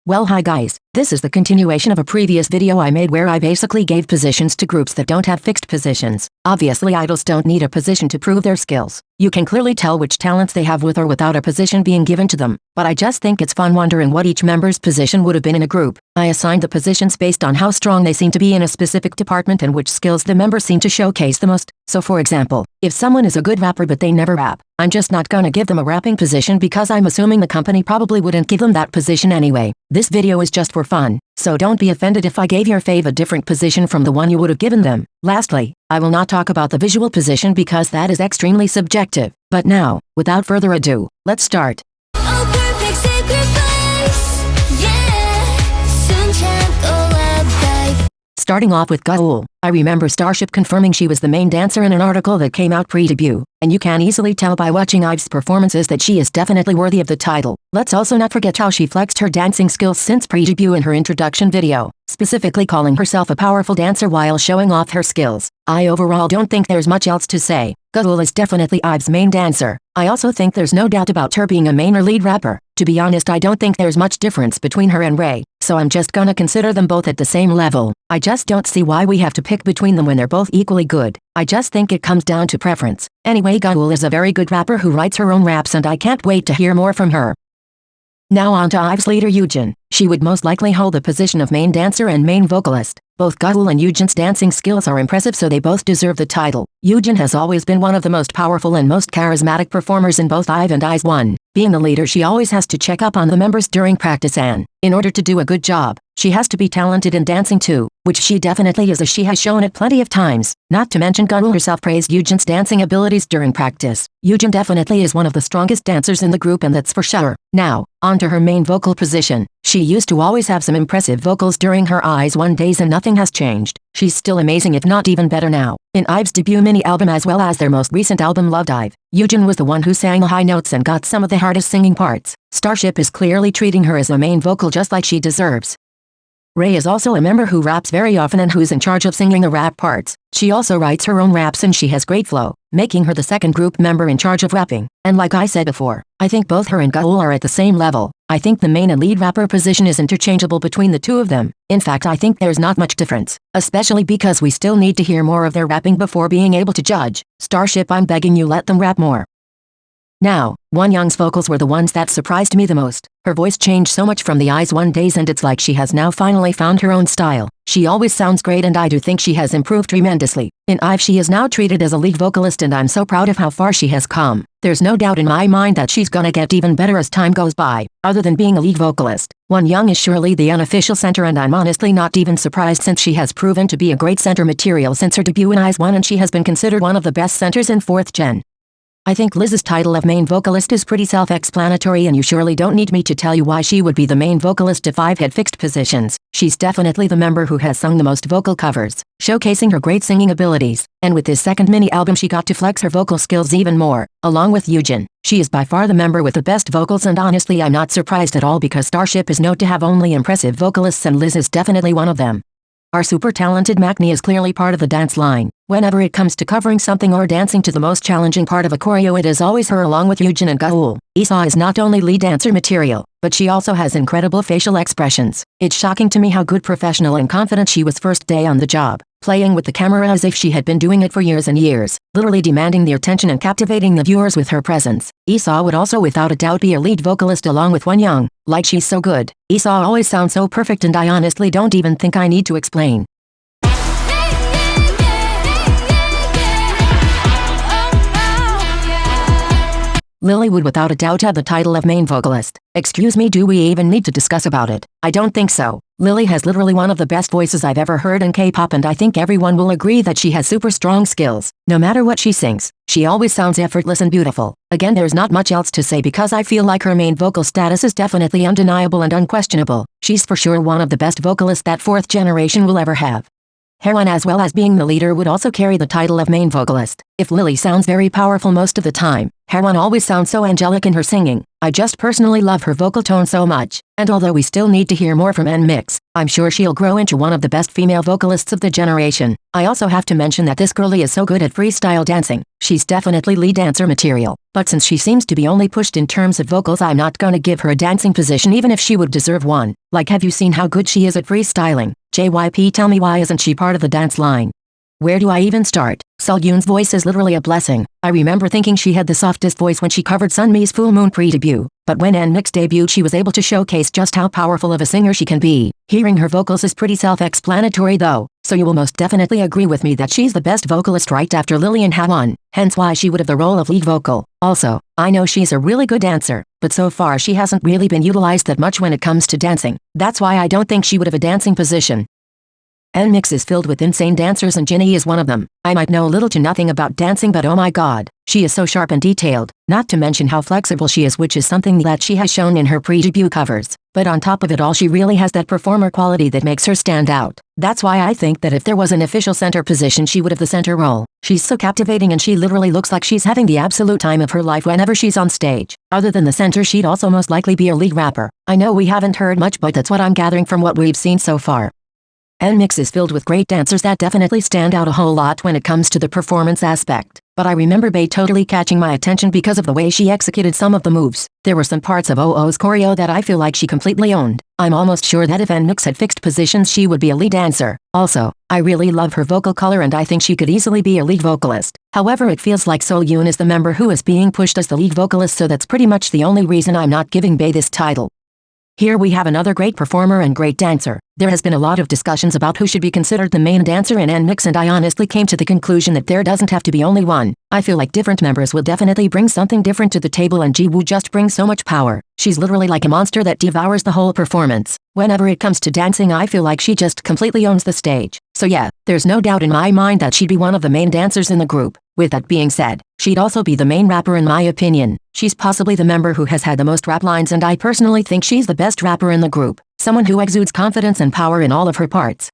Well, hi guys, this is the continuation of a previous video I made where I basically gave positions to groups that don't have fixed positions. Obviously idols don't need a position to prove their skills. You can clearly tell which talents they have with or without a position being given to them, but I just think it's fun wondering what each member's position would have been in a group. I assigned the positions based on how strong they seem to be in a specific department and which skills the members seem to showcase the most. So for example, if someone is a good rapper but they never rap, I'm just not gonna give them a rapping position because I'm assuming the company probably wouldn't give them that position anyway. This video is just for fun, so don't be offended if I gave your fave a different position from the one you would have given them. Lastly, I will not talk about the visual position because that is extremely subjective. But now, without further ado, let's start. Starting off with Gaul, I remember Starship confirming she was the main dancer in an article that came out pre-debut, and you can easily tell by watching IVE's performances that she is definitely worthy of the title. Let's also not forget how she flexed her dancing skills since pre-debut in her introduction video, specifically calling herself a powerful dancer while showing off her skills. I overall don't think there's much else to say. Gaul is definitely IVE's main dancer. I also think there's no doubt about her being a main or lead rapper. To be honest, I don't think there's much difference between her and Ray, so I'm just gonna consider them both at the same level. I just don't see why we have to pick between them when they're both equally good. I just think it comes down to preference. Anyway, Gaul is a very good rapper who writes her own raps and I can't wait to hear more from her. Now on to IVE's leader Yoojin. She would most likely hold the position of main dancer and main vocalist. Both Gaul and Yoojin's dancing skills are impressive, so they both deserve the title. Yoojin has always been one of the most powerful and most charismatic performers in both IVE and IZ*ONE. Being the leader, she always has to check up on the members during practice, and in order to do a good job, she has to be talented in dancing too, which she definitely is, as she has shown it plenty of times. Not to mention Gaul herself praised Yoojin's dancing abilities during practice. Yoojin definitely is one of the strongest dancers in the group, and that's for sure. Now, on to her main vocal position. She used to always have some impressive vocals during her IZ*ONE days and nothing has changed. She's still amazing, if not even better now. In IVE's debut mini-album as well as their most recent album Love Dive, Yoojin was the one who sang the high notes and got some of the hardest singing parts. Starship is clearly treating her as a main vocal just like she deserves. Ray is also a member who raps very often and who's in charge of singing the rap parts. She also writes her own raps and she has great flow, making her the second group member in charge of rapping. And like I said before, I think both her and Gaul are at the same level. I think the main and lead rapper position is interchangeable between the two of them. In fact, I think there's not much difference, especially because we still need to hear more of their rapping before being able to judge. Starship, I'm begging you, let them rap more. Now, Wonyoung's vocals were the ones that surprised me the most. Her voice changed so much from the IZ*ONE days and it's like she has now finally found her own style. She always sounds great and I do think she has improved tremendously. In IVE she is now treated as a lead vocalist and I'm so proud of how far she has come. There's no doubt in my mind that she's gonna get even better as time goes by. Other than being a lead vocalist, Wonyoung is surely the unofficial center and I'm honestly not even surprised since she has proven to be a great center material since her debut in IZ*ONE and she has been considered one of the best centers in 4th gen. I think Liz's title of main vocalist is pretty self-explanatory and you surely don't need me to tell you why she would be the main vocalist if IVE had fixed positions. She's definitely the member who has sung the most vocal covers, showcasing her great singing abilities, and with this second mini-album she got to flex her vocal skills even more. Along with Yoojin, she is by far the member with the best vocals and honestly I'm not surprised at all because Starship is known to have only impressive vocalists and Liz is definitely one of them. Our super talented Maknae is clearly part of the dance line. Whenever it comes to covering something or dancing to the most challenging part of a choreo, it is always her along with Yoojin and Gaul. Isa is not only lead dancer material, but she also has incredible facial expressions. It's shocking to me how good, professional and confident she was first day on the job, playing with the camera as if she had been doing it for years and years, literally demanding the attention and captivating the viewers with her presence. Isa would also without a doubt be a lead vocalist along with Wonyoung. Like, she's so good. Isa always sounds so perfect and I honestly don't even think I need to explain. Lily would without a doubt have the title of main vocalist. Excuse me, do we even need to discuss about it? I don't think so. Lily has literally one of the best voices I've ever heard in K-pop and I think everyone will agree that she has super strong skills. No matter what she sings, she always sounds effortless and beautiful. Again, there's not much else to say because I feel like her main vocal status is definitely undeniable and unquestionable. She's for sure one of the best vocalists that 4th generation will ever have. Haewon, as well as being the leader, would also carry the title of main vocalist. If Lily sounds very powerful most of the time, Haewon always sounds so angelic in her singing. I just personally love her vocal tone so much, and although we still need to hear more from NMIXX, I'm sure she'll grow into one of the best female vocalists of the generation. I also have to mention that this girlie is so good at freestyle dancing. She's definitely lead dancer material, but since she seems to be only pushed in terms of vocals, I'm not gonna give her a dancing position even if she would deserve one. Like, have you seen how good she is at freestyling? JYP, tell me, why isn't she part of the dance line? Where do I even start? Sullyoon's voice is literally a blessing. I remember thinking she had the softest voice when she covered Sunmi's Full Moon pre-debut, but when NMIXX debuted she was able to showcase just how powerful of a singer she can be. Hearing her vocals is pretty self-explanatory though, so you will most definitely agree with me that she's the best vocalist right after Lily and Haewon, hence why she would have the role of lead vocal. Also, I know she's a really good dancer, but so far she hasn't really been utilized that much when it comes to dancing. That's why I don't think she would have a dancing position. NMIXX is filled with insane dancers and Jinni is one of them. I might know little to nothing about dancing, but oh my god, she is so sharp and detailed, not to mention how flexible she is, which is something that she has shown in her pre-debut covers. But on top of it all, she really has that performer quality that makes her stand out. That's why I think that if there was an official center position, she would have the center role. She's so captivating and she literally looks like she's having the absolute time of her life whenever she's on stage. Other than the center, she'd also most likely be a lead rapper. I know we haven't heard much, but that's what I'm gathering from what we've seen so far. NMIXX is filled with great dancers that definitely stand out a whole lot when it comes to the performance aspect. But I remember Bae totally catching my attention because of the way she executed some of the moves. There were some parts of OO's choreo that I feel like she completely owned. I'm almost sure that if NMIXX had fixed positions, she would be a lead dancer. Also, I really love her vocal color and I think she could easily be a lead vocalist. However, it feels like Sullyoon is the member who is being pushed as the lead vocalist, so that's pretty much the only reason I'm not giving Bae this title. Here we have another great performer and great dancer. There has been a lot of discussions about who should be considered the main dancer in NMIXX, and I honestly came to the conclusion that there doesn't have to be only one. I feel like different members will definitely bring something different to the table, and Jiwoo just brings so much power. She's literally like a monster that devours the whole performance. Whenever it comes to dancing, I feel like she just completely owns the stage. So yeah, there's no doubt in my mind that she'd be one of the main dancers in the group. With that being said, she'd also be the main rapper in my opinion. She's possibly the member who has had the most rap lines, and I personally think she's the best rapper in the group. Someone who exudes confidence and power in all of her parts.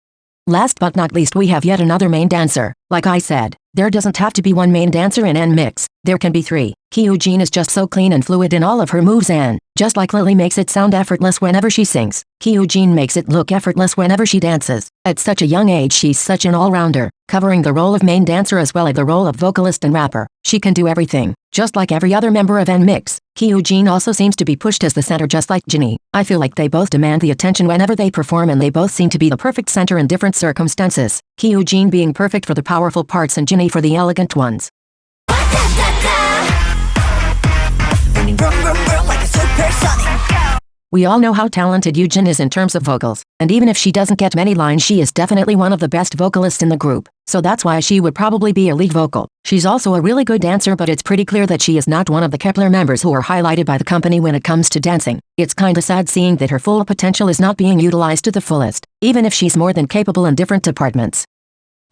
Last but not least, we have yet another main dancer. Like I said, there doesn't have to be one main dancer in NMIXX. There can be three. Hyojin is just so clean and fluid in all of her moves, and just like Lily makes it sound effortless whenever she sings, Hyojin makes it look effortless whenever she dances. At such a young age, she's such an all-rounder, covering the role of main dancer as well as the role of vocalist and rapper. She can do everything, just like every other member of NMIXX. Hyojin also seems to be pushed as the center just like Jinni. I feel like they both demand the attention whenever they perform, and they both seem to be the perfect center in different circumstances. Hyojin being perfect for the powerful parts and Jinni for the elegant ones. We all know how talented Hyojin is in terms of vocals, and even if she doesn't get many lines, she is definitely one of the best vocalists in the group, so that's why she would probably be a lead vocal. She's also a really good dancer, but it's pretty clear that she is not one of the Kepler members who are highlighted by the company when it comes to dancing. It's kinda sad seeing that her full potential is not being utilized to the fullest, even if she's more than capable in different departments.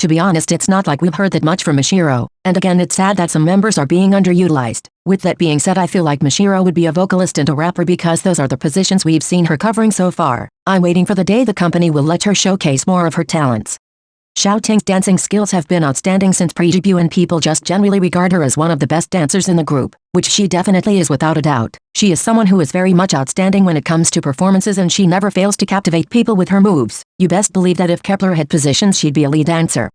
To be honest, it's not like we've heard that much from Mashiro, and again it's sad that some members are being underutilized. With that being said, I feel like Mashiro would be a vocalist and a rapper because those are the positions we've seen her covering so far. I'm waiting for the day the company will let her showcase more of her talents. Xiaoting's dancing skills have been outstanding since pre-debut, and people just generally regard her as one of the best dancers in the group, which she definitely is without a doubt. She is someone who is very much outstanding when it comes to performances, and she never fails to captivate people with her moves. You best believe that if Kepler had positions, she'd be a lead dancer.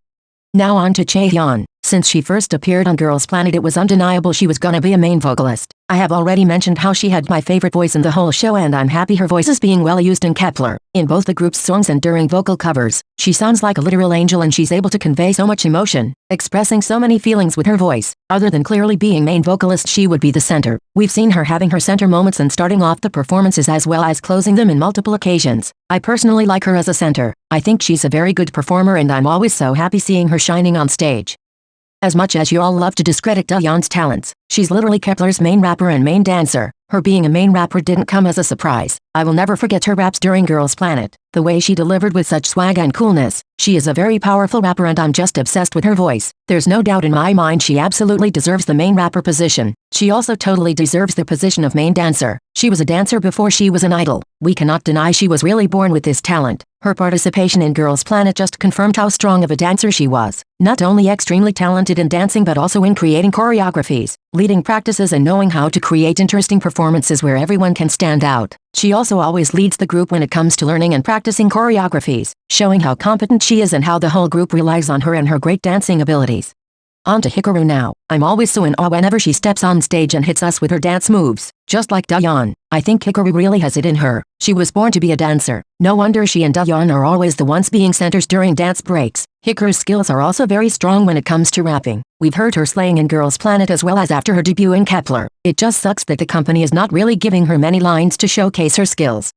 Now on to Dayeon. Since she first appeared on Girls Planet, it was undeniable she was gonna be a main vocalist. I have already mentioned how she had my favorite voice in the whole show, and I'm happy her voice is being well used in Kepler. In both the group's songs and during vocal covers, she sounds like a literal angel, and she's able to convey so much emotion, expressing so many feelings with her voice. Other than clearly being main vocalist, she would be the center. We've seen her having her center moments and starting off the performances as well as closing them in multiple occasions. I personally like her as a center. I think she's a very good performer, and I'm always so happy seeing her shining on stage. As much as you all love to discredit Dayeon's talents, she's literally Kepler's main rapper and main dancer. Her being a main rapper didn't come as a surprise. I will never forget her raps during Girls Planet. The way she delivered with such swag and coolness. She is a very powerful rapper, and I'm just obsessed with her voice. There's no doubt in my mind she absolutely deserves the main rapper position. She also totally deserves the position of main dancer. She was a dancer before she was an idol. We cannot deny she was really born with this talent. Her participation in Girls Planet just confirmed how strong of a dancer she was, not only extremely talented in dancing but also in creating choreographies, leading practices and knowing how to create interesting performances where everyone can stand out. She also always leads the group when it comes to learning and practicing choreographies, showing how competent she is and how the whole group relies on her and her great dancing abilities. On to Hikaru now. I'm always so in awe whenever she steps on stage and hits us with her dance moves. Just like Dayeon, I think Hikaru really has it in her. She was born to be a dancer. No wonder she and Dayeon are always the ones being centers during dance breaks. Hikaru's skills are also very strong when it comes to rapping. We've heard her slaying in Girls Planet as well as after her debut in Kepler. It just sucks that the company is not really giving her many lines to showcase her skills.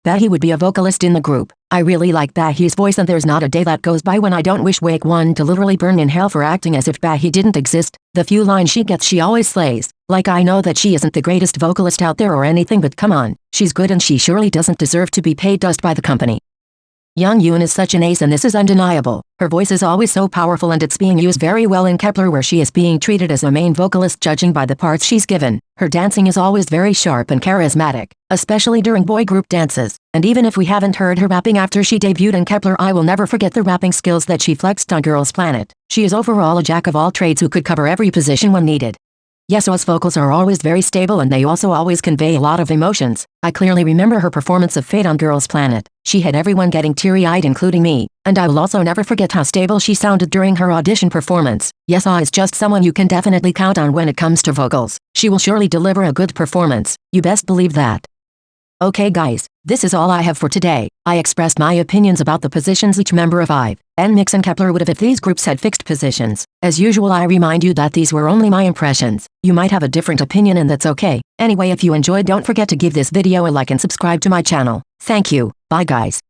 Bahi would be a vocalist in the group. I really like Bahi's voice and there's not a day that goes by when I don't wish Haewon to literally burn in hell for acting as if Bahi didn't exist. The few lines she gets she always slays. Like I know that she isn't the greatest vocalist out there or anything but come on, she's good and she surely doesn't deserve to be paid dust by the company. Yoon is such an ace and this is undeniable. Her voice is always so powerful and it's being used very well in Kepler where she is being treated as a main vocalist judging by the parts she's given. Her dancing is always very sharp and charismatic, especially during boy group dances. And even if we haven't heard her rapping after she debuted in Kepler, I will never forget the rapping skills that she flexed on Girls Planet. She is overall a jack of all trades who could cover every position when needed. Yeso's vocals are always very stable and they also always convey a lot of emotions. I clearly remember her performance of Fate on Girls Planet. She had everyone getting teary-eyed including me, and I will also never forget how stable she sounded during her audition performance. Yeso is just someone you can definitely count on when it comes to vocals. She will surely deliver a good performance. You best believe that. Okay guys, this is all I have for today. I expressed my opinions about the positions each member of IVE, NMIXX and Kepler would have if these groups had fixed positions. As usual I remind you that these were only my impressions. You might have a different opinion and that's okay. Anyway, if you enjoyed don't forget to give this video a like and subscribe to my channel. Thank you. Bye guys.